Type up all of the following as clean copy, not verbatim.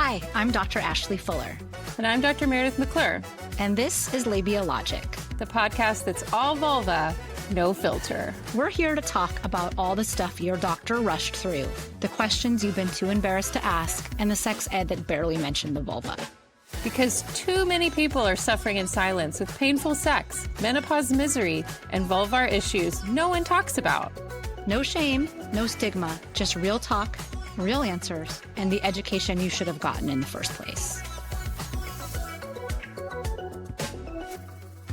Hi, I'm Dr. Ashley Fuller. And I'm Dr. Meredith McClure. And this is Labia Logic, the podcast that's all vulva, no filter. We're here to talk about all the stuff your doctor rushed through, the questions you've been too embarrassed to ask, and the sex ed that barely mentioned the vulva. Because too many people are suffering in silence with painful sex, menopause misery, and vulvar issues no one talks about. No shame, no stigma, just real talk, real answers, and the education you should have gotten in the first place.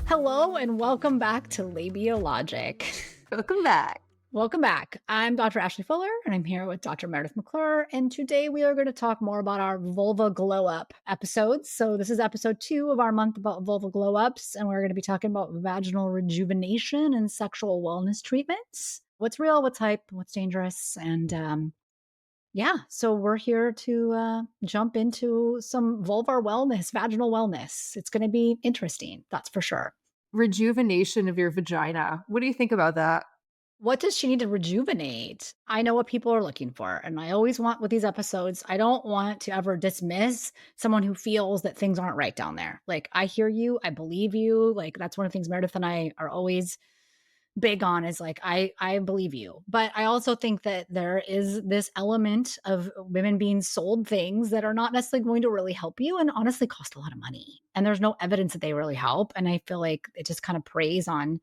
Hello and welcome back to Labia Logic. Welcome back. Welcome back. I'm Dr. Ashley Fuller, and I'm here with Dr. Meredith McClure, and today we are going to talk more about our Vulva Glow-Up episodes. So this is episode 2 of our month about Vulva Glow-Ups, and we're going to be talking about vaginal rejuvenation and sexual wellness treatments. What's real, what's hype, what's dangerous, and so we're here to jump into some vulvar wellness, vaginal wellness. It's going to be interesting, that's for sure. Rejuvenation of your vagina. What do you think about that? What does she need to rejuvenate? I know what people are looking for. And I always want with these episodes, I don't want to ever dismiss someone who feels that things aren't right down there. Like, I hear you. I believe you. Like, that's one of the things Meredith and I are always big on is like, I believe you. But I also think that there is this element of women being sold things that are not necessarily going to really help you and honestly cost a lot of money. And there's no evidence that they really help. And I feel like it just kind of preys on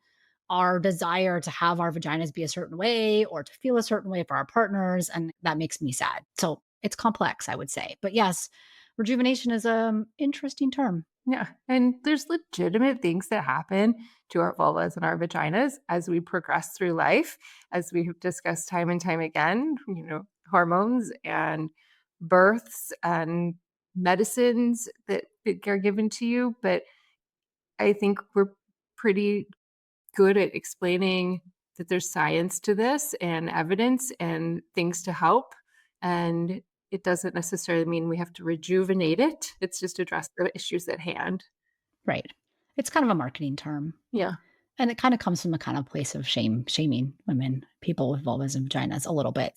our desire to have our vaginas be a certain way or to feel a certain way for our partners. And that makes me sad. So it's complex, I would say. But yes, rejuvenation is an interesting term. Yeah. And there's legitimate things that happen to our vulvas and our vaginas as we progress through life, as we have discussed time and time again, hormones and births and medicines that are given to you. But I think we're pretty good at explaining that there's science to this and evidence and things to help. And it doesn't necessarily mean we have to rejuvenate it. It's just address the issues at hand. Right. It's kind of a marketing term. Yeah. And it kind of comes from a kind of place of shaming women, people with vulvas and vaginas a little bit.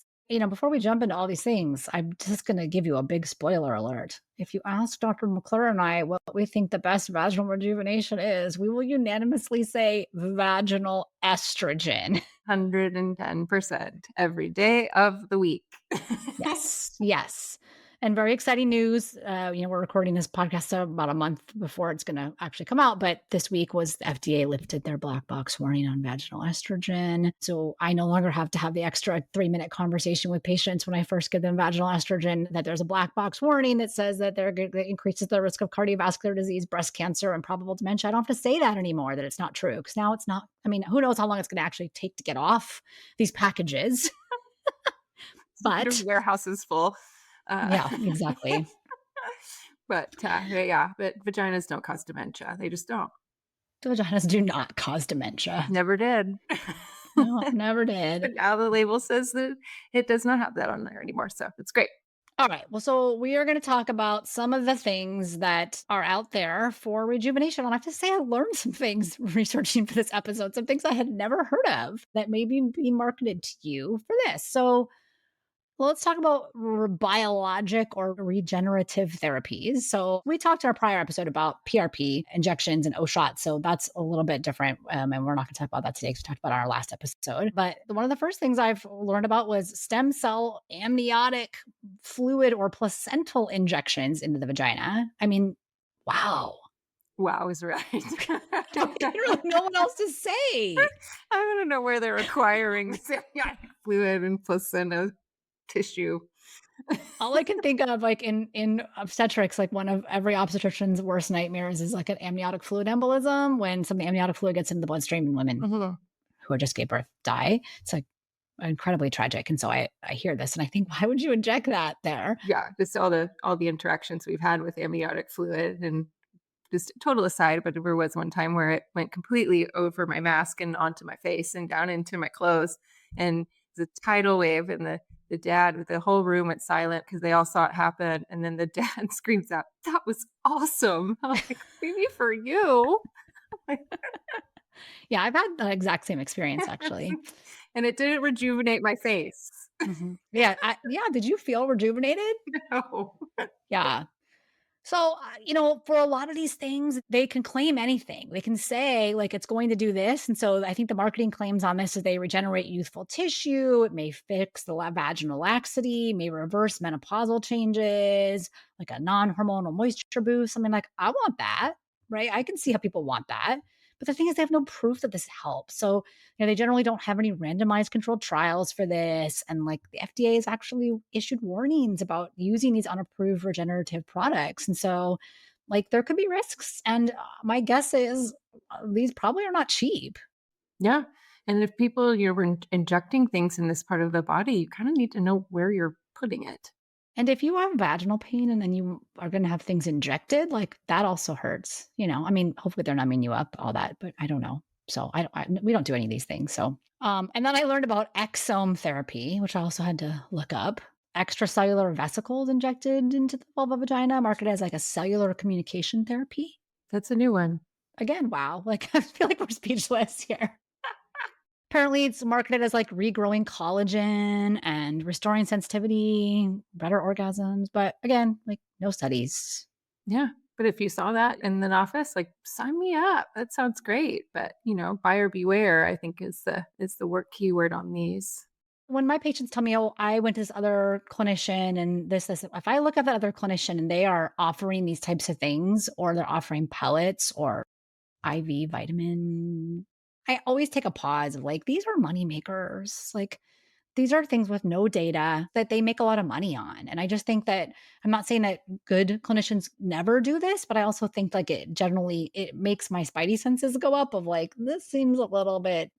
Before we jump into all these things, I'm just going to give you a big spoiler alert. If you ask Dr. McClure and I what we think the best vaginal rejuvenation is, we will unanimously say vaginal estrogen. 110% every day of the week. Yes. And very exciting news. We're recording this podcast about a month before it's going to actually come out. But this week was the FDA lifted their black box warning on vaginal estrogen. So I no longer have to have the extra 3-minute conversation with patients when I first give them vaginal estrogen, that there's a black box warning that says that that increases the risk of cardiovascular disease, breast cancer, and probable dementia. I don't have to say that anymore, that it's not true. Because now it's not. I mean, who knows how long it's going to actually take to get off these packages. But warehouse is full. Yeah, exactly. But vaginas don't cause dementia. They just don't. The vaginas do not cause dementia. Never did. No, never did. But now the label says that it does not have that on there anymore. So it's great. All right. Well, so we are going to talk about some of the things that are out there for rejuvenation. And I have to say, I learned some things researching for this episode, some things I had never heard of that may be being marketed to you for this. So let's talk about biologic or regenerative therapies. So we talked in our prior episode about PRP injections and O-shots. So that's a little bit different. And we're not going to talk about that today because we talked about it in our last episode. But one of the first things I've learned about was stem cell amniotic fluid or placental injections into the vagina. I mean, wow. Wow is right. I don't really know what else to say. I don't know where they're acquiring this amniotic fluid and placenta tissue. All I can think of, like in obstetrics, like one of every obstetrician's worst nightmares is like an amniotic fluid embolism, when some of the amniotic fluid gets into the bloodstream and women who just gave birth die. It's like incredibly tragic. And so I hear this and I think, why would you inject that there? Yeah, just all the interactions we've had with amniotic fluid. And just total aside, but there was one time where it went completely over my mask and onto my face and down into my clothes. And the tidal wave, and the dad, the whole room went silent because they all saw it happen. And then the dad screams out, "That was awesome." I'm like, maybe for you. Yeah, I've had the exact same experience actually. And it didn't rejuvenate my face. Yeah, yeah, did you feel rejuvenated? No. Yeah. So, for a lot of these things, they can claim anything. They can say, like, it's going to do this. And so I think the marketing claims on this is they regenerate youthful tissue. It may fix the vaginal laxity, may reverse menopausal changes, like a non hormonal moisture boost. I mean, like, I want that, right? I can see how people want that. But the thing is, they have no proof that this helps. So, they generally don't have any randomized controlled trials for this. And like the FDA has actually issued warnings about using these unapproved regenerative products. And so, like, there could be risks. And my guess is these probably are not cheap. Yeah. And if people you're injecting things in this part of the body, you kind of need to know where you're putting it. And if you have vaginal pain and then you are going to have things injected, like that also hurts. I mean, hopefully they're numbing you up, all that, but I don't know. So we don't do any of these things. So, and then I learned about exome therapy, which I also had to look up. Extracellular vesicles injected into the vulva vagina, marketed as like a cellular communication therapy. That's a new one. Again, wow. Like I feel like we're speechless here. Apparently, it's marketed as like regrowing collagen and restoring sensitivity, better orgasms. But again, like no studies. Yeah. But if you saw that in an office, like sign me up. That sounds great. But buyer beware, I think is the work keyword on these. When my patients tell me, oh, I went to this other clinician and this, if I look at that other clinician and they are offering these types of things or they're offering pellets or IV vitamin, I always take a pause of like, these are money makers. Like, these are things with no data that they make a lot of money on. And I just think that I'm not saying that good clinicians never do this, but I also think like it makes my spidey senses go up of like, this seems a little bit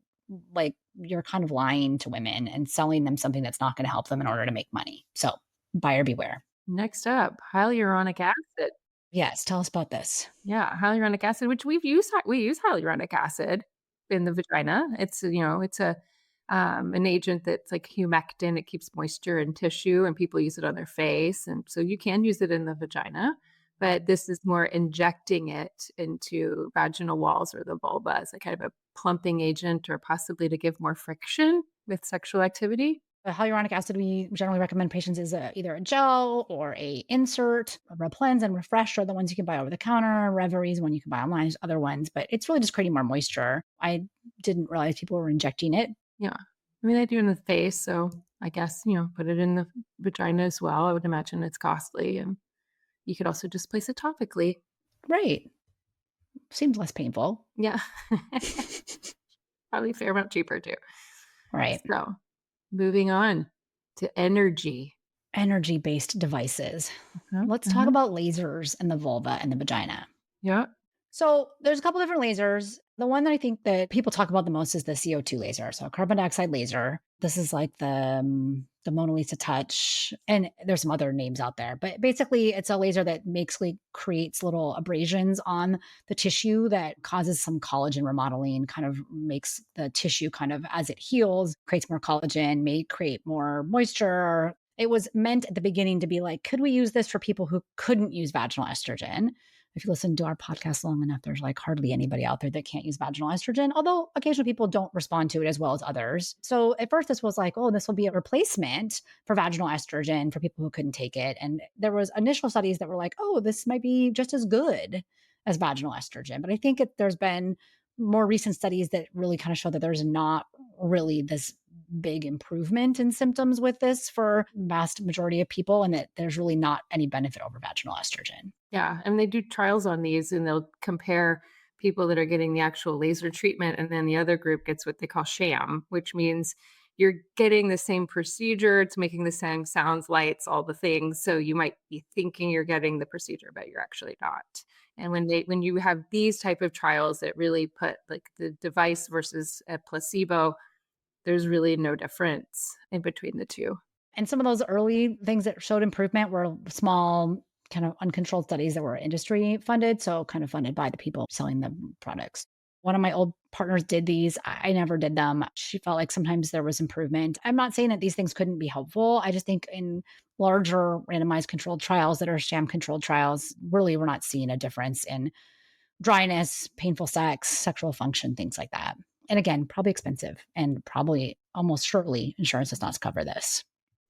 like you're kind of lying to women and selling them something that's not going to help them in order to make money. So buyer beware. Next up, hyaluronic acid. Yes. Tell us about this. Yeah, hyaluronic acid, which we use hyaluronic acid in the vagina. It's an agent that's like humectant. It keeps moisture in tissue, and people use it on their face, and so you can use it in the vagina. But this is more injecting it into vaginal walls or the vulva as a kind of a plumping agent, or possibly to give more friction with sexual activity. The hyaluronic acid we generally recommend patients is either a gel or a insert. Replens and Refresh are the ones you can buy over the counter. Reverie's one you can buy online. There's other ones, but it's really just creating more moisture. I didn't realize people were injecting it. Yeah, I mean, I do in the face, so I guess put it in the vagina as well. I would imagine it's costly, and you could also just place it topically. Right. Seems less painful. Yeah. Probably a fair amount cheaper too. Right. So, moving on to energy. Energy based devices. Uh-huh, Let's talk uh-huh. about lasers in the vulva and the vagina. Yeah, So there's a couple different lasers. The one that I think that people talk about the most is the CO2 laser. So carbon dioxide laser. This is like the Mona Lisa touch. And there's some other names out there. But basically it's a laser that basically creates little abrasions on the tissue that causes some collagen remodeling, kind of makes the tissue kind of as it heals, creates more collagen, may create more moisture. It was meant at the beginning to be like, could we use this for people who couldn't use vaginal estrogen? If you listen to our podcast long enough, there's like hardly anybody out there that can't use vaginal estrogen, although occasionally people don't respond to it as well as others. So at first this was like, oh, this will be a replacement for vaginal estrogen for people who couldn't take it. And there was initial studies that were like, oh, this might be just as good as vaginal estrogen. But I think there's been more recent studies that really kind of show that there's not really this big improvement in symptoms with this for vast majority of people and that there's really not any benefit over vaginal estrogen. yeah, and they do trials on these, and they'll compare people that are getting the actual laser treatment, and then the other group gets what they call sham, which means you're getting the same procedure, it's making the same sounds, lights, all the things, so you might be thinking you're getting the procedure, but you're actually not. And when you have these type of trials that really put, like, the device versus a placebo, there's really no difference in between the 2. And some of those early things that showed improvement were small, kind of uncontrolled studies that were industry funded. So, kind of funded by the people selling the products. One of my old partners did these. I never did them. She felt like sometimes there was improvement. I'm not saying that these things couldn't be helpful. I just think in larger randomized controlled trials that are sham controlled trials, really, we're not seeing a difference in dryness, painful sex, sexual function, things like that. And again, probably expensive and probably almost surely insurance does not cover this.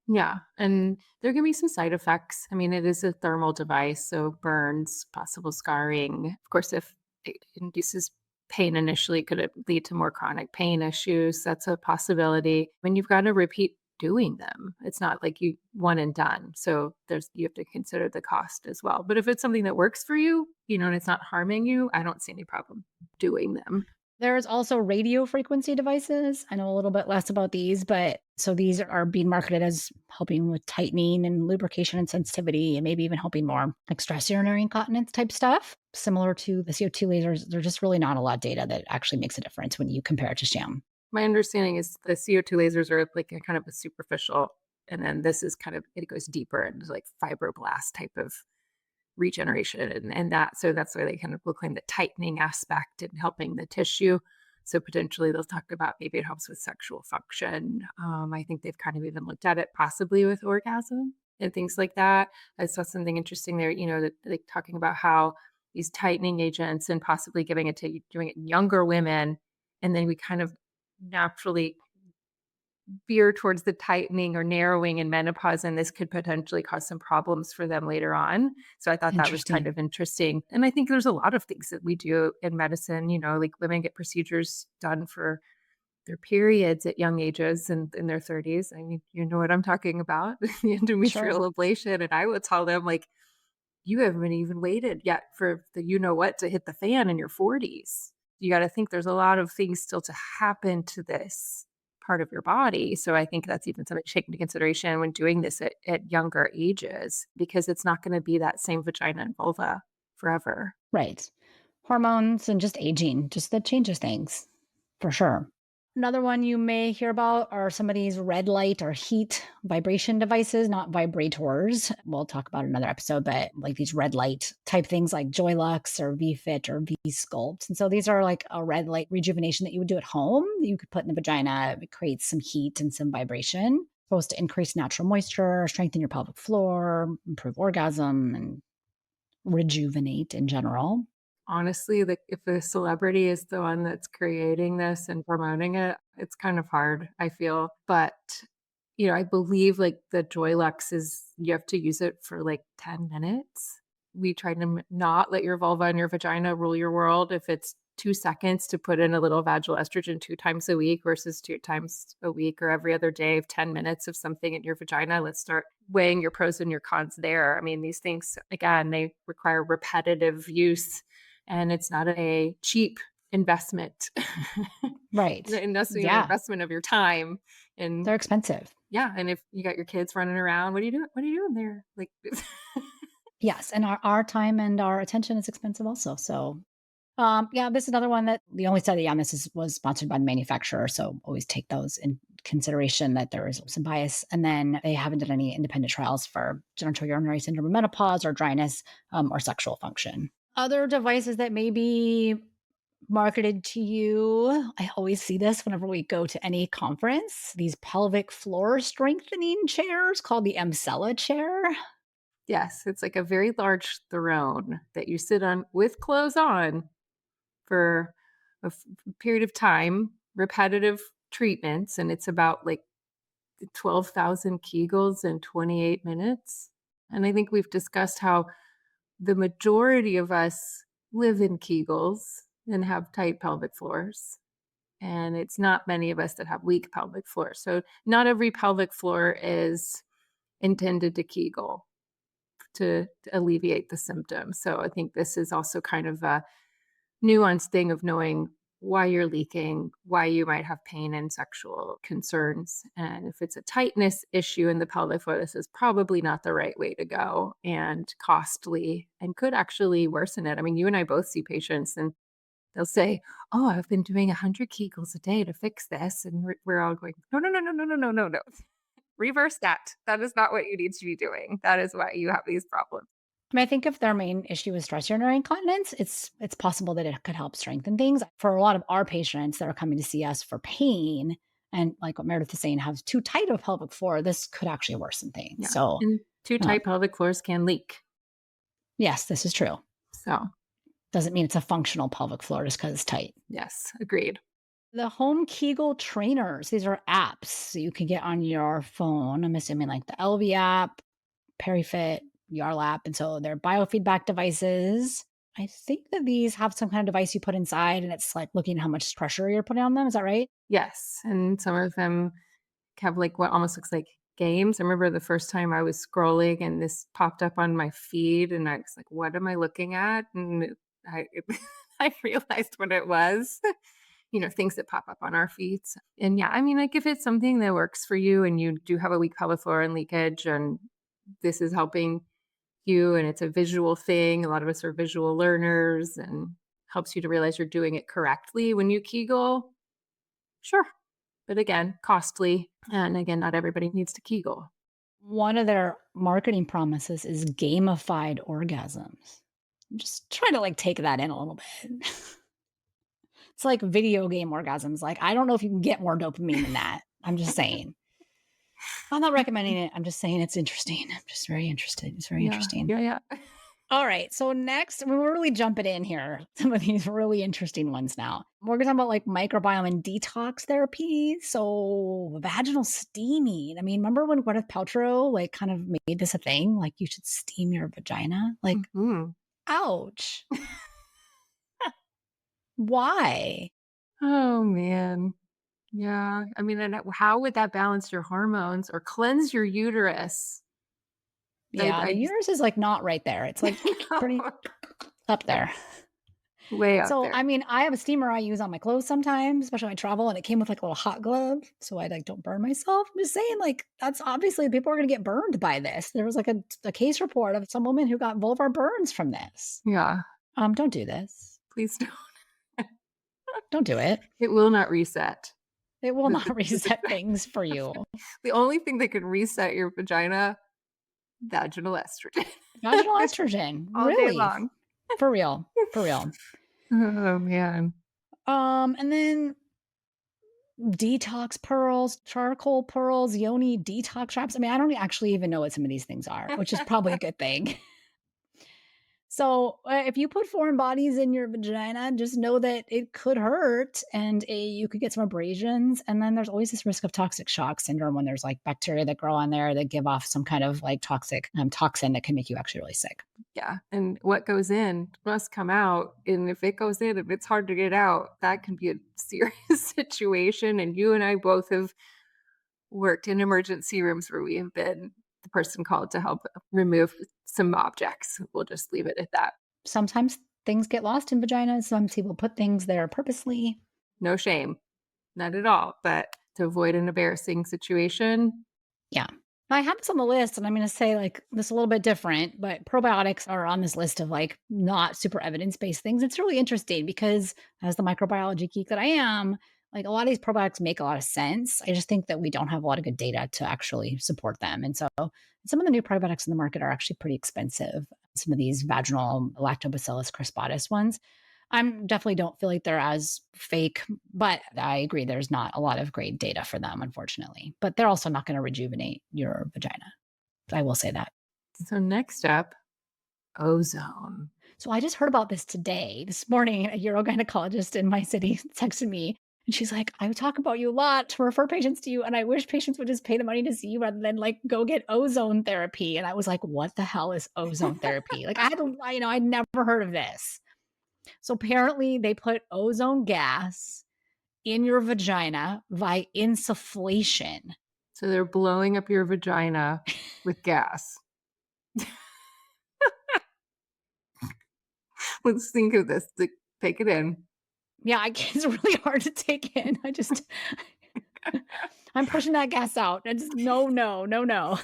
Yeah, and there can be some side effects. I mean, it is a thermal device, so burns, possible scarring. Of course, if it induces pain initially, could it lead to more chronic pain issues? That's a possibility. And you've got to repeat doing them. It's not like you one and done. So there's you have to consider the cost as well. But if it's something that works for you, and it's not harming you, I don't see any problem doing them. There's also radio frequency devices. I know a little bit less about these, but so these are being marketed as helping with tightening and lubrication and sensitivity, and maybe even helping more like stress urinary incontinence type stuff. Similar to the CO2 lasers, there's just really not a lot of data that actually makes a difference when you compare it to sham. My understanding is the CO2 lasers are like a kind of a superficial, and then this is kind of it goes deeper into like fibroblast type of regeneration and that so that's why they kind of will claim the tightening aspect and helping the tissue. So potentially they'll talk about maybe it helps with sexual function. I think they've kind of even looked at it possibly with orgasm and things like that. I saw something interesting there, that like talking about how these tightening agents and possibly giving it to doing it in younger women, and then we kind of naturally veer towards the tightening or narrowing in menopause, and this could potentially cause some problems for them later on. So I thought that was kind Interesting. of interesting. And I think there's a lot of things that we do in medicine, like women get procedures done for their periods at young ages and in their 30s. I mean, you know what I'm talking about, the Sure. endometrial ablation. And I would tell them, like, you haven't even waited yet for the you know what to hit the fan in your 40s. You got to think there's a lot of things still to happen to this part of your body. So I think that's even something to take into consideration when doing this at younger ages, because it's not going to be that same vagina and vulva forever. Right. Hormones and just aging, just that changes things for sure. Another one you may hear about are some of these red light or heat vibration devices, not vibrators. We'll talk about another episode, but like these red light type things like Joylux or VFit or V Sculpt. And so these are like a red light rejuvenation that you would do at home. That you could put in the vagina. It creates some heat and some vibration. Supposed to increase natural moisture, strengthen your pelvic floor, improve orgasm, and rejuvenate in general. Honestly, like if a celebrity is the one that's creating this and promoting it, it's kind of hard, I feel. But, I believe like the Joylux is you have to use it for like 10 minutes. We try to not let your vulva and your vagina rule your world. If it's 2 seconds to put in a little vaginal estrogen 2 times a week versus 2 times a week or every other day of 10 minutes of something in your vagina, let's start weighing your pros and your cons there. I mean, these things, again, they require repetitive use, and it's not a cheap investment. Right. Investing an Yeah. investment of your time, and They're expensive. yeah, and if you got your kids running around, "What are you doing? What are you doing there?" Like Yes, and our time and our attention is expensive also, so, yeah, this is another one that the only study on this was sponsored by the manufacturer, so always take those in consideration that there is some bias, and then they haven't done any independent trials for genital urinary syndrome, menopause, or dryness, or sexual function. Other devices that may be marketed to you, I always see this whenever we go to any conference, these pelvic floor strengthening chairs called the Emsella chair. Yes, it's like a very large throne that you sit on with clothes on for a period of time, repetitive treatments, and it's about, like, 12,000 Kegels in 28 minutes, and I think we've discussed how the majority of us live in Kegels and have tight pelvic floors, and it's not many of us that have weak pelvic floors. So not every pelvic floor is intended to Kegel to alleviate the symptoms. So I think this is also kind of a nuanced thing of knowing why you're leaking, why you might have pain and sexual concerns. And if it's a tightness issue in the pelvic floor, this is probably not the right way to go and costly and could actually worsen it. I mean, you and I both see patients and they'll say, "Oh, I've been doing 100 Kegels a day to fix this." And we're all going, "No, no, no, no, no, no, no, no, no. Reverse that. That is not what you need to be doing. That is why you have these problems." I mean, I think if their main issue is stress urinary incontinence, it's possible that it could help strengthen things. For a lot of our patients that are coming to see us for pain, and like what Meredith is saying, have too tight of pelvic floor, this could actually worsen things. Yeah. So, And too um, tight pelvic floors can leak. yes, this is true. So, Doesn't mean it's a functional pelvic floor just because it's tight. yes, agreed. The home Kegel trainers, these are apps you can get on your phone. I'm assuming like the LV app, PeriFit, Yarlap, and so they're biofeedback devices. I think that these have some kind of device you put inside and it's like looking at how much pressure you're putting on them. Is that right? Yes, and some of them have, like, what almost looks like games. I remember the first time I was scrolling and this popped up on my feed, and I was like, "What am I looking at?" And I I realized what it was. Things that pop up on our feeds. And yeah, I mean, like, if it's something that works for you and you do have a weak pelvic floor and leakage, and this is helping you and it's a visual thing, a lot of us are visual learners, and helps you to realize you're doing it correctly when you Kegel, sure. But again, costly. And again, not everybody needs to Kegel. One of their marketing promises is gamified orgasms. I'm just trying to like take that in a little bit. It's like video game orgasms. Like, I don't know if you can get more dopamine than that. I'm just saying. I'm not recommending it. I'm just saying it's interesting. I'm just very interested. It's very Yeah, interesting. yeah, yeah. All right. So next, we're really jumping in here. Some of these really interesting ones now. We're gonna talk about like microbiome and detox therapy. So vaginal steaming. I mean, remember when Gwyneth Paltrow like kind of made this a thing? Like you should steam your vagina? Like, Mhm. ouch. Why? Oh, man. Yeah. I mean, and how would that balance your hormones or cleanse your uterus? Yeah, the I just uterus is like not right there. It's like pretty up there. way up So, there. I mean, I have a steamer I use on my clothes sometimes, especially when I travel, and it came with like a little hot glove, so I like don't burn myself. I'm just saying, like, that's obviously people are gonna get burned by this. There was like a case report of some woman who got vulvar burns from this. Yeah. Don't do this. Please don't. Don't do it. It will not reset It will not the reset vagina. things for you. The only thing that can reset your vagina, vaginal estrogen. Vaginal estrogen, All day really, long. for real, for real. Oh, man. And then detox pearls, charcoal pearls, yoni detox traps. I mean, I don't actually even know what some of these things are, which is probably a good thing. So, if you put foreign bodies in your vagina, just know that it could hurt and you could get some abrasions. And then there's always this risk of toxic shock syndrome when there's like bacteria that grow on there that give off some kind of like toxic toxin that can make you actually really sick. Yeah, and what goes in must come out, and if it goes in and it's hard to get out, that can be a serious situation, and you and I both have worked in emergency rooms where we have been the person called to help remove some objects. We'll just leave it at that. Sometimes things get lost in vaginas. Some people put things there purposely. No shame, not at all, but to avoid an embarrassing situation, Yeah. I have this on the list, and I'm going to say like this a little bit different, but probiotics are on this list of like not super evidence based things. It's really interesting because as the microbiology geek that I am, like a lot of these probiotics make a lot of sense. I just think that we don't have a lot of good data to actually support them. And so some of the new probiotics in the market are actually pretty expensive. Some of these vaginal lactobacillus crispatus ones. I'm definitely don't feel like they're as fake, but I agree there's not a lot of great data for them, unfortunately. But they're also not going to rejuvenate your vagina. I will say that. so next up, ozone. So I just heard about this today. This morning, a urogynecologist in my city texted me and she's like, I talk about you a lot to refer patients to you. And I wish patients would just pay the money to see you rather than like go get ozone therapy. And I was like, what the hell is ozone therapy? Like I'd never heard of this. So apparently they put ozone gas in your vagina by insufflation. So they're blowing up your vagina with gas. Let's think of this. Take it in. Yeah, it's really hard to take in. I'm pushing that gas out. It's no, no, no, no.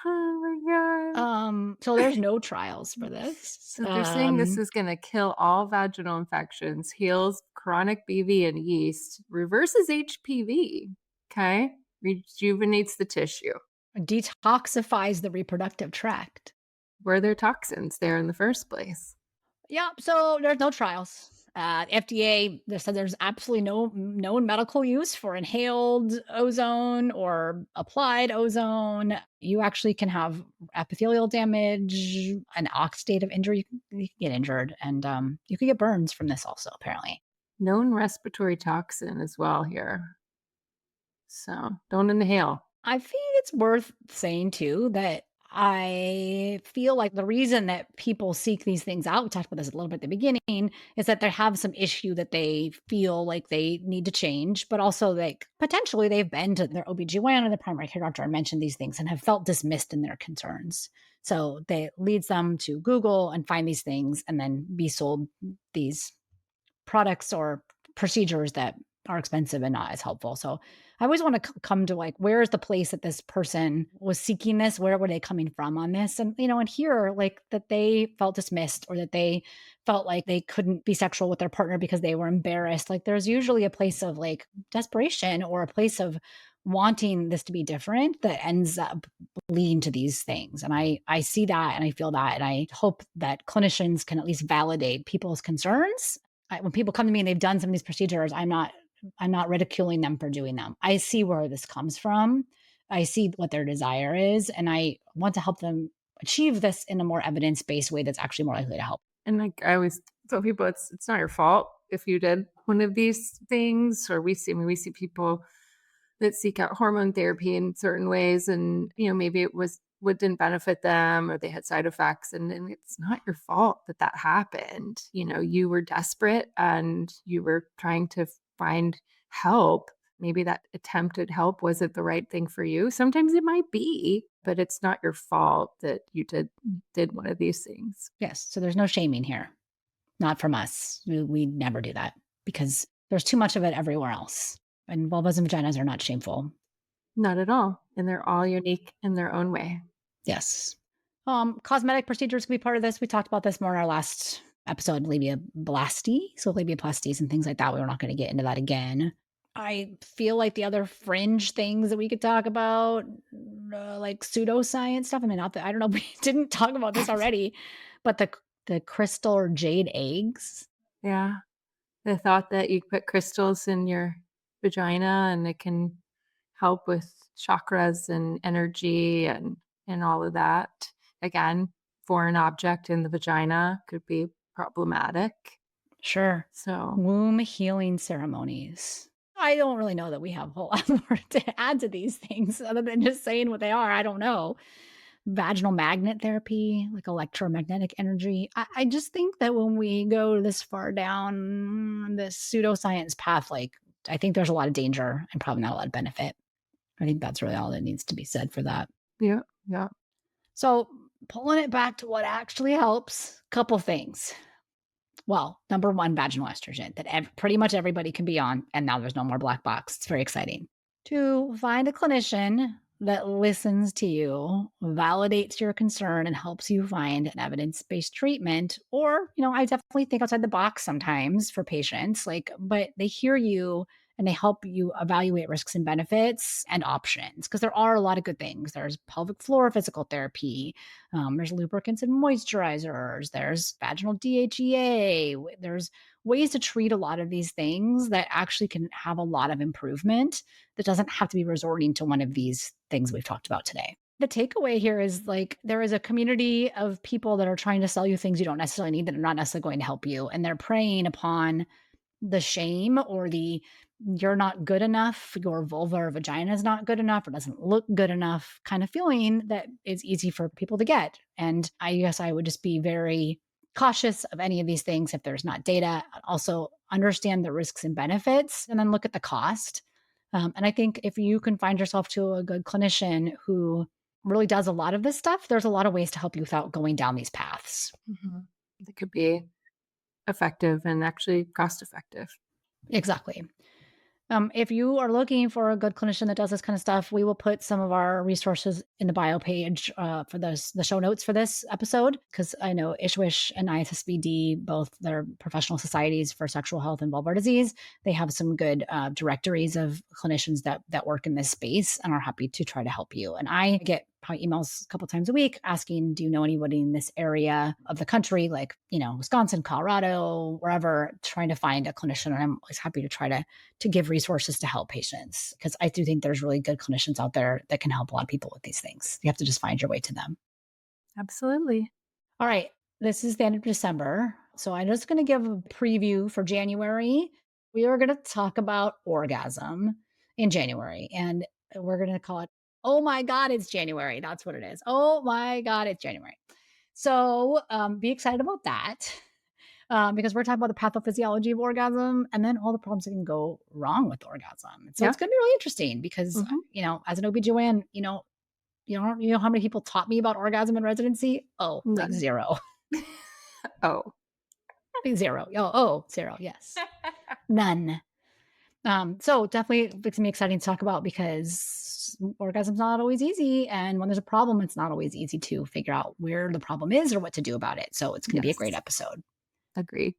Oh my So there's no trials for this. So they're saying this is gonna kill all vaginal infections, heals chronic BV and yeast, reverses HPV, okay? Rejuvenates the tissue. Detoxifies the reproductive tract. Were there toxins there in the first place? Yeah, so there's no trials. FDA they said there's absolutely no known medical use for inhaled ozone or applied ozone. You actually can have epithelial damage, an oxidative injury. You can get injured, and you can get burns from this also. Apparently, known respiratory toxin as well here. So don't inhale. I think it's worth saying too that I feel like the reason that people seek these things out, we talked about this a little bit at the beginning, is that they have some issue that they feel like they need to change, but also like potentially they've been to their OBGYN or the primary care doctor and mentioned these things and have felt dismissed in their concerns. So they leads them to Google and find these things and then be sold these products or procedures that are expensive and not as helpful. So I always want to come to like, where is the place that this person was seeking this? Where were they coming from on this? And, and here, like that they felt dismissed or that they felt like they couldn't be sexual with their partner because they were embarrassed. Like there's usually a place of like desperation or a place of wanting this to be different that ends up leading to these things. And I see that and I feel that. And I hope that clinicians can at least validate people's concerns when people come to me and they've done some of these procedures, I'm not ridiculing them for doing them. I see where this comes from. I see what their desire is, and I want to help them achieve this in a more evidence-based way that's actually more likely to help. And like I always tell people, it's not your fault if you did one of these things, or we see people that seek out hormone therapy in certain ways, and maybe it was what didn't benefit them, or they had side effects, and it's not your fault that that happened. You were desperate and you were trying to find help. Maybe that attempted help wasn't the right thing for you. Sometimes it might be, but it's not your fault that you did one of these things. Yes, so there's no shaming here, not from us. We never do that because there's too much of it everywhere else, and vulvas and vaginas are not shameful. Not at all. And they're all unique in their own way. Yes. Cosmetic procedures can be part of this. We talked about this more in our last episode, labiaplasty. So labiaplasties and things like that. We're not going to get into that again. I feel like the other fringe things that we could talk about, like pseudoscience stuff. I mean, not that I don't know. We didn't talk about this already, but the crystal or jade eggs. Yeah. The thought that you put crystals in your vagina and it can help with chakras and energy and all of that. Again, foreign object in the vagina could be problematic. Sure. So, Womb healing ceremonies. I don't really know that we have a whole lot more to add to these things other than just saying what they are. I don't know. Vaginal magnet therapy, like electromagnetic energy. I just think that when we go this far down this pseudoscience path, like I think there's a lot of danger and probably not a lot of benefit. I think that's really all that needs to be said for that. yeah, yeah. So pulling it back to what actually helps, couple things. Well, number one, vaginal estrogen that pretty much everybody can be on. And now there's no more black box. It's very exciting. Two, find a clinician that listens to you, validates your concern, and helps you find an evidence based treatment. Or, I definitely think outside the box sometimes for patients, but they hear you and they help you evaluate risks and benefits and options because there are a lot of good things. There's pelvic floor physical therapy, there's lubricants and moisturizers, there's vaginal DHEA, there's ways to treat a lot of these things that actually can have a lot of improvement that doesn't have to be resorting to one of these things we've talked about today. The takeaway here is like there is a community of people that are trying to sell you things you don't necessarily need that are not necessarily going to help you. And they're preying upon the shame or the you're not good enough, your vulva or vagina is not good enough or doesn't look good enough kind of feeling that is easy for people to get. And I guess I would just be very cautious of any of these things if there's not data. Also, understand the risks and benefits and then look at the cost. And I think if you can find yourself to a good clinician who really does a lot of this stuff, there's a lot of ways to help you without going down these paths. Mhm. It could be effective and actually cost effective. Exactly. If you are looking for a good clinician that does this kind of stuff, we will put some of our resources in the bio page for the show notes for this episode because I know Ishwish and ISSBD, both their professional societies for sexual health and vulvar disease, they have some good directories of clinicians that work in this space and are happy to try to help you. And I get probably emails a couple times a week asking, do you know anybody in this area of the country, like, Wisconsin, Colorado, wherever, trying to find a clinician. And I'm always happy to try to give resources to help patients because I do think there's really good clinicians out there that can help a lot of people with these things. You have to just find your way to them. Absolutely. All right. This is the end of December. So I'm just going to give a preview for January. We are going to talk about orgasm in January, and we're going to call it, Oh My God, It's January. That's what it is. Oh my God, it's January. So be excited about that. Because we're talking about the pathophysiology of orgasm and then all the problems that can go wrong with orgasm. And so Yeah. it's going to be really interesting because, Hmm. as an OB/GYN, you know how many people taught me about orgasm in residency? Oh, like None. zero. Oh. Like zero. Oh, zero. Yes. None. So definitely it's gonna be exciting to talk about because orgasm's not always easy. And when there's a problem, it's not always easy to figure out where the problem is or what to do about it. So it's going to be a great Yes. episode. Agree.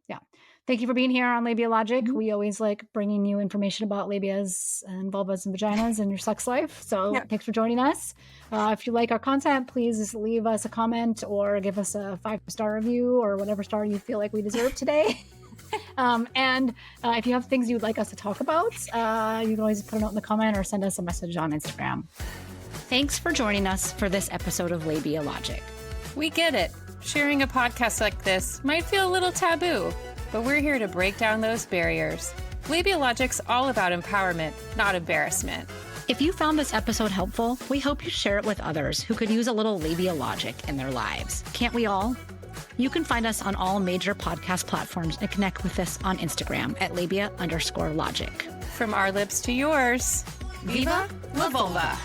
Yeah. Thank you for being here on Labia Logic. Mhm. We always like bringing you information about labias and vulvas and vaginas and your sex life. So Yeah. thanks for joining us. If you like our content, please leave us a comment or give us a 5-star review or whatever star you feel like we deserve today. And if you have things you'd like us to talk about, you can always put a note in the comment or send us a message on Instagram. Thanks for joining us for this episode of Labia Logic. We get it. Sharing a podcast like this might feel a little taboo, but we're here to break down those barriers. Labia Logic's all about empowerment, not embarrassment. If you found this episode helpful, we hope you share it with others who could use a little Labia Logic in their lives. Can't we all? You can find us on all major podcast platforms and connect with us on Instagram at labia_logic. From our lips to yours, Viva la vulva!